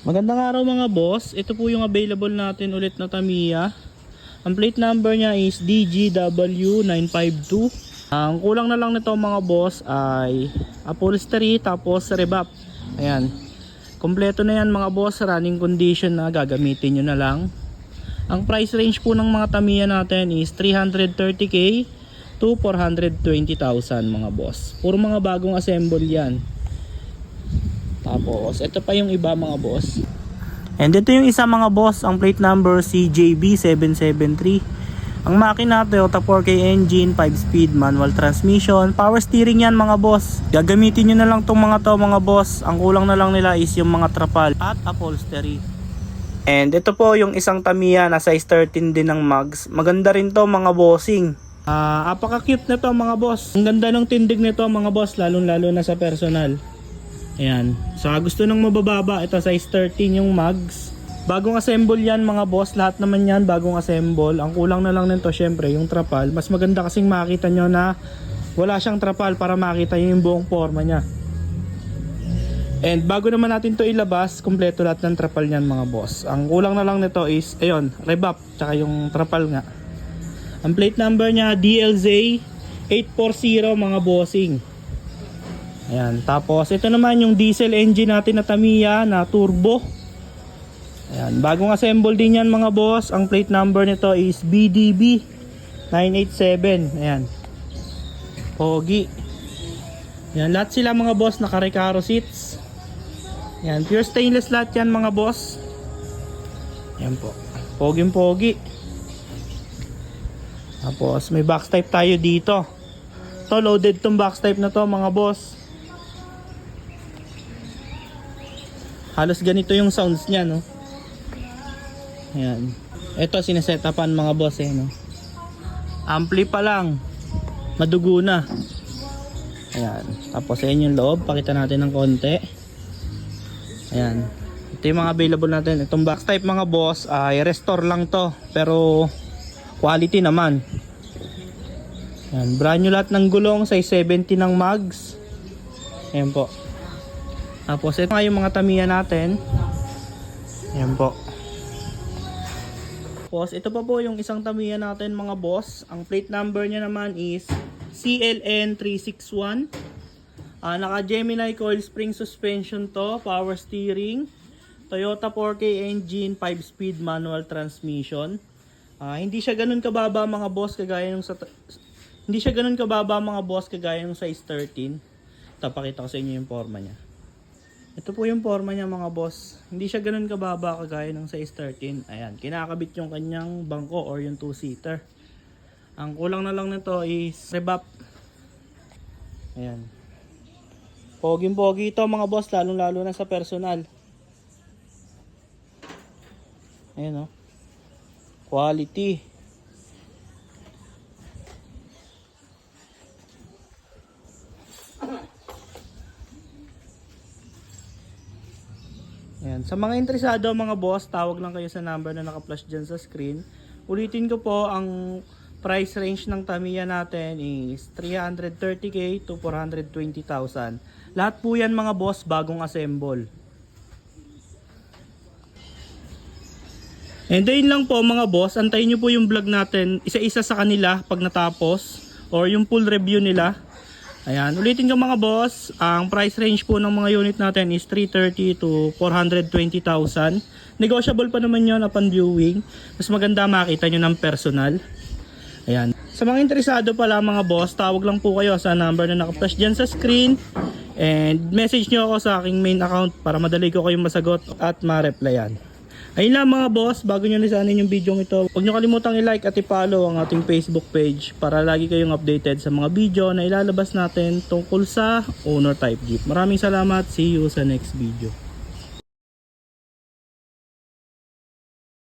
Magandang araw mga boss. Ito po yung available natin ulit na Tamiya. Ang plate number niya is DGW952. Ang kulang na lang nito mga boss ay upholstery tapos rebap. Ayan. Kompleto na yan mga boss. Running condition na, gagamitin nyo na lang. Ang price range po ng mga Tamiya natin is 330k to 420,000 mga boss. Puro mga bagong assemble yan. Tapos ito pa yung iba mga boss. And ito yung isa mga boss, ang plate number CJB773. Ang makina Toyota 4K engine, 5-speed manual transmission, power steering yan mga boss. Gagamitin nyo na lang tong mga to mga boss. Ang kulang na lang nila is yung mga trapal at upholstery. And ito po yung isang Tamiya na size 13 din ng mags. Maganda rin to mga bossing. Apaka cute na to mga boss. Ang ganda ng tindig nito mga boss, lalong lalo na sa personal. Ayan. So gusto nang mabababa, ito size 13 yung mags. Bagong assemble yan mga boss. Lahat naman yan bagong assemble. Ang kulang na lang nito syempre yung trapal. Mas maganda kasing makita nyo na wala siyang trapal para makita nyo yung buong forma nya. And bago naman natin to ilabas, kompleto lahat ng trapal nyan mga boss. Ang kulang na lang nito is ayun, rebap tsaka yung trapal nga. Ang plate number nya DLZ 840 mga bossing. Ayan, tapos ito naman yung diesel engine natin na Tamiya na turbo. Ayan, bagong assemble din yan mga boss. Ang plate number nito is BDB 987. Ayan, pogi. Ayan, lahat sila mga boss naka-recaro seats. Ayan, pure stainless lahat yan mga boss. Ayan po, poging pogi. Tapos may box type tayo dito. To loaded tong box type na to mga boss. Halos ganito yung sounds niya, no? Ayan. Ito sinesetapan mga boss eh, no? Ampli pa lang. Madugo na. Ayan. Tapos ayan yung loob. Pakita natin ng konti. Ayan. Ito yung mga available natin. Itong box type mga boss ay restore lang to. Pero quality naman. Ayan. Brand new lahat ng gulong. Size 70 ng mags. Ayan po. Tapos ito nga yung mga Tamiya natin. Ayan po. Tapos ito pa po yung isang Tamiya natin mga boss. Ang plate number niya naman is CLN361. Naka Gemini coil spring suspension to. Power steering. Toyota 4K engine, 5-speed manual transmission. Hindi siya ganun kababa mga boss kagaya ng hindi siya ganun kababa mga boss kagaya ng size 13. Tapakita ko sa inyo yung forma niya. Ito po yung forma niya mga boss. Hindi siya ganun kababa kagaya ng size 13. Ayan, kinakabit yung kanyang bangko or yung 2-seater. Ang kulang na lang nito is rebap. Ayan. Poging pogi ito mga boss, lalong lalo na sa personal. Ayan o. Quality. Ayan. Sa mga interesado mga boss, tawag lang kayo sa number na naka-flash dyan sa screen. Ulitin ko po, ang price range ng Tamiya natin is 330k to 420,000. Lahat po yan mga boss, bagong assemble. And ayun lang po mga boss, antayin nyo po yung vlog natin, isa-isa sa kanila pag natapos, or yung full review nila. Ayan, ulitin ko mga boss, ang price range po ng mga unit natin is 330 to 420,000. Negotiable pa naman yun upon viewing. Mas maganda makita nyo ng personal. Ayan. Sa mga interesado pala mga boss, tawag lang po kayo sa number na naka-flash dyan sa screen. And message nyo ako sa aking main account para madali ko kayong masagot at ma-replyan. Ayun lang mga boss, bago nyo lisanin yung video ito, huwag nyo kalimutang i-like at i-follow ang ating Facebook page para lagi kayong updated sa mga video na ilalabas natin tungkol sa owner type Jeep. Maraming salamat, see you sa next video.